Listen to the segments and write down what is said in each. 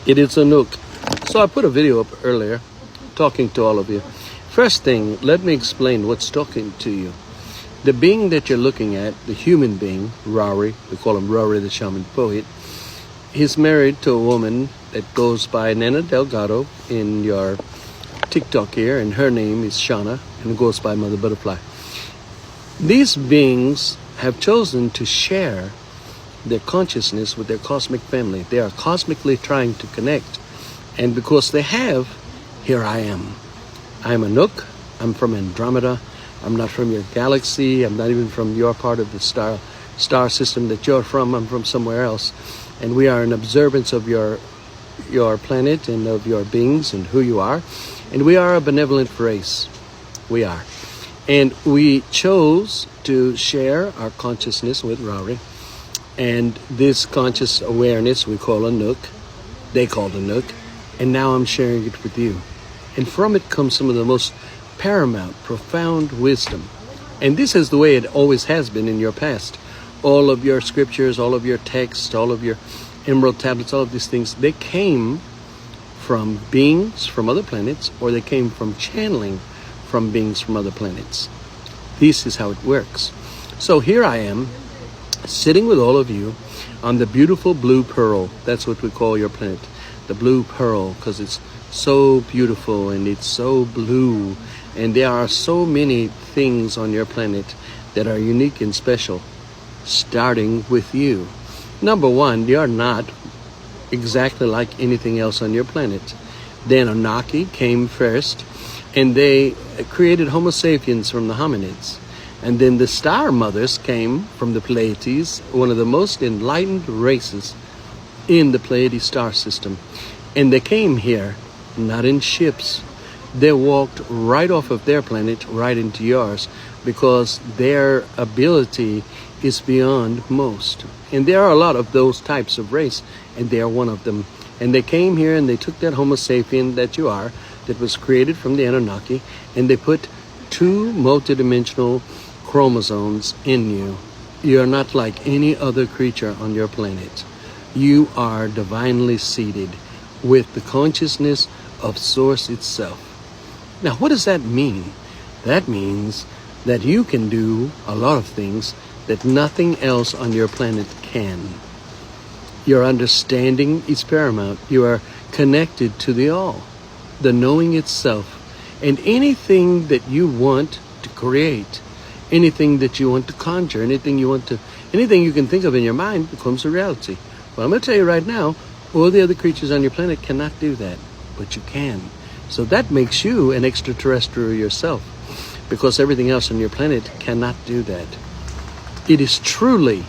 It is a nook. So I put a video up earlier talking to all of you. First thing, let me explain what's talking to you. The being that you're looking at, the human being, Rory, we call him Rory the Shaman poet, he's married to a woman that goes by Nana Delgado in your TikTok here, and her name is Shauna, and goes by Motherbutterfly. These beings have chosen to share their consciousness with their cosmic family. They are cosmically trying to connect. And because they have, here I am. I'm a Nook. I'm from Andromeda. I'm not from your galaxy. I'm not even from your part of the star system that you're from. I'm from somewhere else. And we are in observance of your planet and of your beings and who you are. And we are a benevolent race. We are. And we chose to share our consciousness with Rory. And this conscious awareness we call a Nook. They call it a Nook. And now I'm sharing it with you. And from it comes some of the most paramount, profound wisdom. And this is the way it always has been in your past. All of your scriptures, all of your texts, all of your emerald tablets, all of these things, they came from beings from other planets, or they came from channeling from beings from other planets. This is how it works. So here I am, sitting with all of you on the beautiful blue pearl. That's what we call your planet, the blue pearl, because it's so beautiful and it's so blue. And there are so many things on your planet that are unique and special, starting with you. Number one, you're not exactly like anything else on your planet. The Anunnaki came first, and they created Homo sapiens from the hominids. And then the star mothers came from the Pleiades, one of the most enlightened races in the Pleiades star system. And they came here, not in ships. They walked right off of their planet, right into yours, because their ability is beyond most. And there are a lot of those types of race, and they are one of them. And they came here and they took that Homo sapien that you are, that was created from the Anunnaki, and they put two multidimensional chromosomes in you. You're not like any other creature on your planet. You are divinely seated with the consciousness of Source itself. Now, what does that mean? That means that you can do a lot of things that nothing else on your planet can. Your understanding is paramount. You are connected to the all, the knowing itself, and anything that you want to create, anything that you want to conjure, anything you can think of in your mind becomes a reality. Well, I'm going to tell you right now, all the other creatures on your planet cannot do that, but you can. So that makes you an extraterrestrial yourself, because everything else on your planet cannot do that. It is truly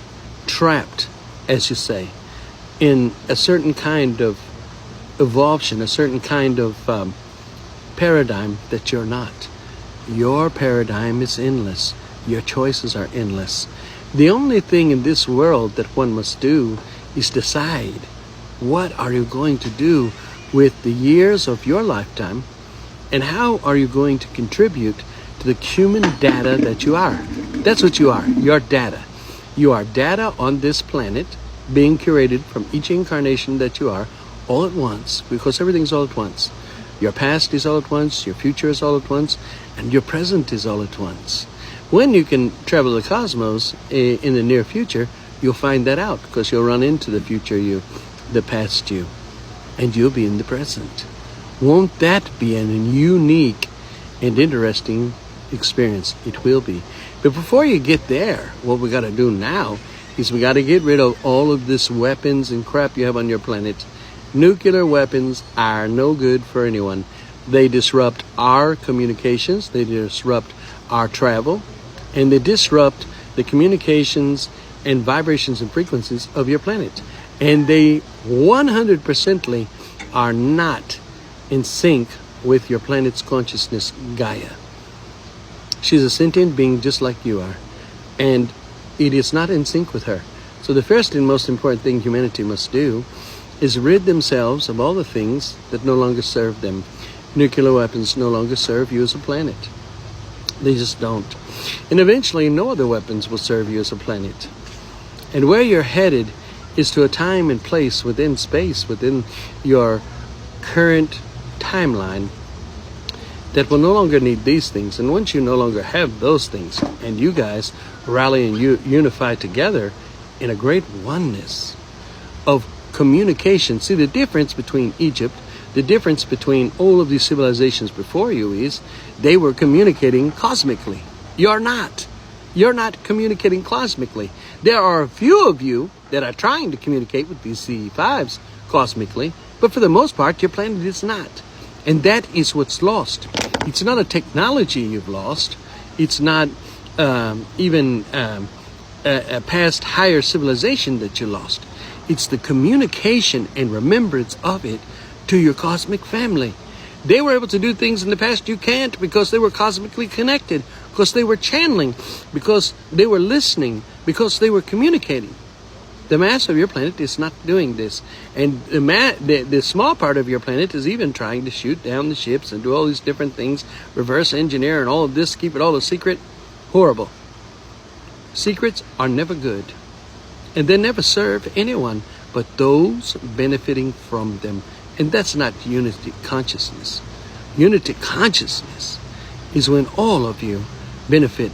trapped, as you say, in a certain kind of evolution, a certain kind of paradigm that you're not. Your paradigm is endless. Your choices are endless. The only thing in this world that one must do is decide, what are you going to do with the years of your lifetime, and how are you going to contribute to the human data that you are? That's what you are. You're data. You are data on this planet, being curated from each incarnation that you are, all at once, because everything's all at once. Your past is all at once, your future is all at once, and your present is all at once. When you can travel the cosmos in the near future, you'll find that out, because you'll run into the future you, the past you, and you'll be in the present. Won't that be a unique and interesting experience? It will be. But before you get there, what we got to do now is we got to get rid of all of this weapons and crap you have on your planet. Nuclear weapons are no good for anyone. They disrupt our communications, they disrupt our travel, and they disrupt the communications and vibrations and frequencies of your planet. And they 100% are not in sync with your planet's consciousness, Gaia. She's a sentient being just like you are, and it is not in sync with her. So the first and most important thing humanity must do is rid themselves of all the things that no longer serve them. Nuclear weapons no longer serve you as a planet. They just don't. And eventually no other weapons will serve you as a planet. And where you're headed is to a time and place within space, within your current timeline, that will no longer need these things. And once you no longer have those things, and you guys rally and unify together in a great oneness of communication. See, the difference between Egypt, the difference between all of these civilizations before you is they were communicating cosmically. You're not. You're not communicating cosmically. There are a few of you that are trying to communicate with these CE5s cosmically, but for the most part, your planet is not. And that is what's lost. It's not a technology you've lost. It's not even a past higher civilization that you lost. It's the communication and remembrance of it to your cosmic family. They were able to do things in the past you can't because they were cosmically connected, because they were channeling, because they were listening, because they were communicating. The mass of your planet is not doing this. And the small part of your planet is even trying to shoot down the ships and do all these different things, reverse engineer and all of this, keep it all a secret. Horrible. Secrets are never good. And they never serve anyone but those benefiting from them. And that's not unity consciousness. Unity consciousness is when all of you benefit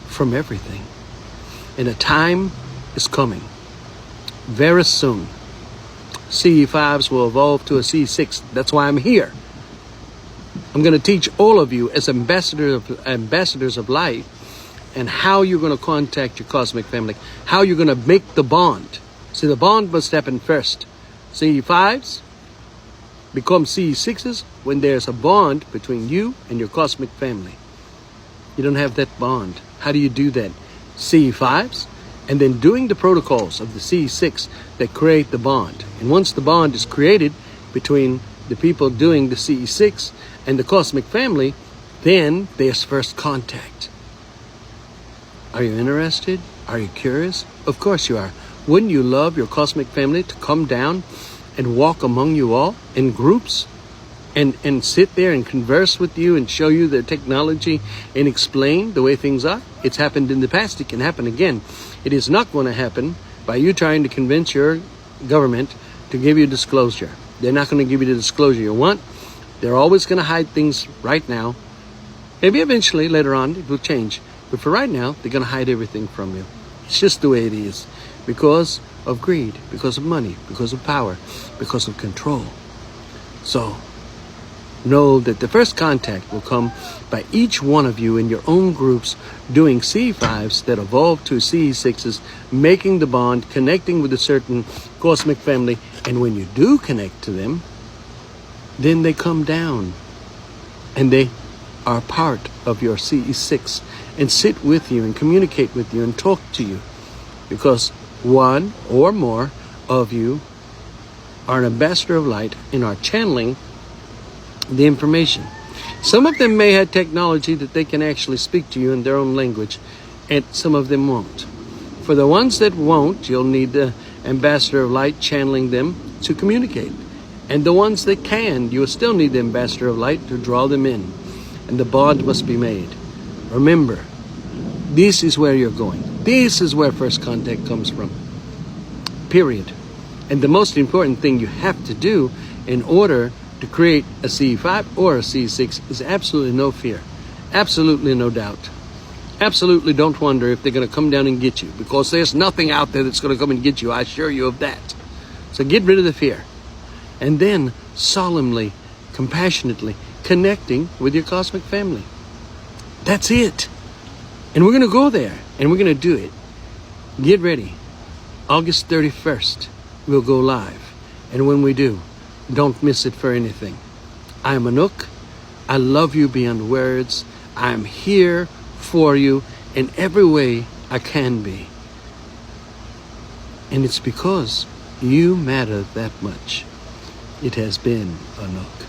from everything. And a time is coming. Very soon, CE5s will evolve to a CE6. That's why I'm here. I'm going to teach all of you as ambassadors of light and how you're going to contact your cosmic family, how you're going to make the bond. See, the bond must happen first. CE5s become CE6s when there's a bond between you and your cosmic family. You don't have that bond. How do you do that? CE5s, and then doing the protocols of the CE6 that create the bond. And once the bond is created between the people doing the CE6 and the cosmic family, then there's first contact. Are you interested? Are you curious? Of course you are. Wouldn't you love your cosmic family to come down and walk among you all in groups and sit there and converse with you and show you their technology and explain the way things are? It's happened in the past. It can happen again. It is not going to happen by you trying to convince your government to give you disclosure. They're not going to give you the disclosure you want. They're always going to hide things right now. Maybe eventually, later on, it will change. But for right now, they're going to hide everything from you. It's just the way it is. Because of greed, because of money, because of power, because of control. So, know that the first contact will come by each one of you in your own groups doing CE5s that evolve to CE6s, making the bond, connecting with a certain cosmic family. And when you do connect to them, then they come down and they are part of your CE6 and sit with you and communicate with you and talk to you, because one or more of you are an ambassador of light and are channeling the information. Some of them may have technology that they can actually speak to you in their own language, and some of them won't. For the ones that won't, you'll need the ambassador of light channeling them to communicate. And the ones that can, you will still need the ambassador of light to draw them in. And the bond must be made. Remember, this is where you're going. This is where first contact comes from. Period. And the most important thing you have to do in order to create a CE5 or a CE6 is absolutely no fear. Absolutely no doubt. Absolutely don't wonder if they're going to come down and get you, because there's nothing out there that's going to come and get you. I assure you of that. So get rid of the fear. And then solemnly, compassionately connecting with your cosmic family. That's it. And we're going to go there and we're going to do it. Get ready. August 31st, we'll go live. And when we do, don't miss it for anything. I am Anouk. I love you beyond words. I am here for you in every way I can be. And it's because you matter that much. It has been Anouk.